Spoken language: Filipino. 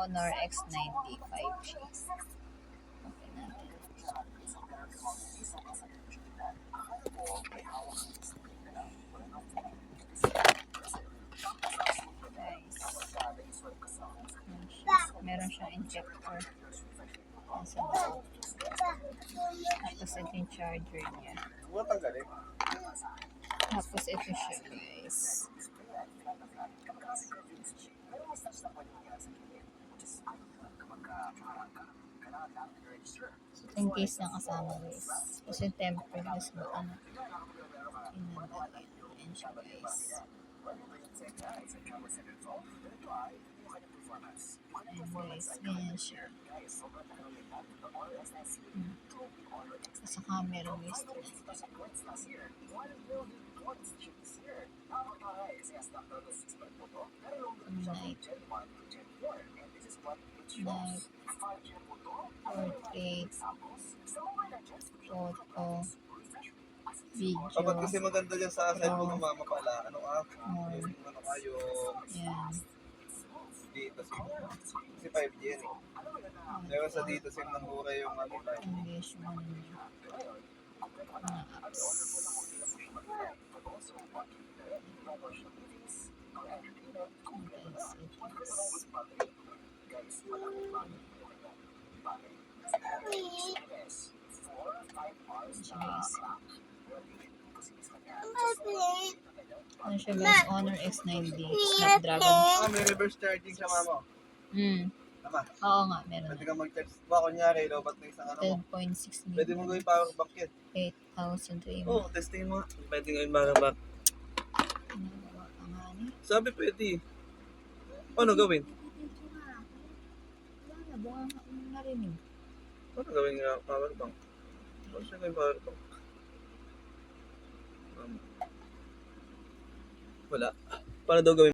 Honor X90 5G. Okay natin. Meron siyang injector sa loob. Tapos ito yung charger niya. Tapos ito siya, guys. So, in case ng kasama, guys. Kasi tempered glass mo, ano. Inandali. Ayan siya, guys. Ayan, guys. Ganyan siya. Sa camera, guys. Night. Portrait. Photo. Video. Kapag kasi maganda dyan sa cellphone ng mama pala, ano app? Yung ano kayo, Yan. dito sim. Kasi 5G yan eh. Pero sa dito sim ng buray yung ano tayo. English mo mga apps. Ano siya, guys? Honor X90 Snapdragon. May reverse charging siya mama. Tama. Oo nga, meron Pwede na. kang mag-charge. Ba, kunyari, lobat na isang ano mo. 10.6 Pwede mo gawin power bank yan. 8,000 Oo, testing mo. Pwede gawin power bank. Sabi pwede. Ano gawin? Wala, buka nga narinig. Ano gawin nga power bank? Ano siya gawin power bank? Wala. Paano daw gawin?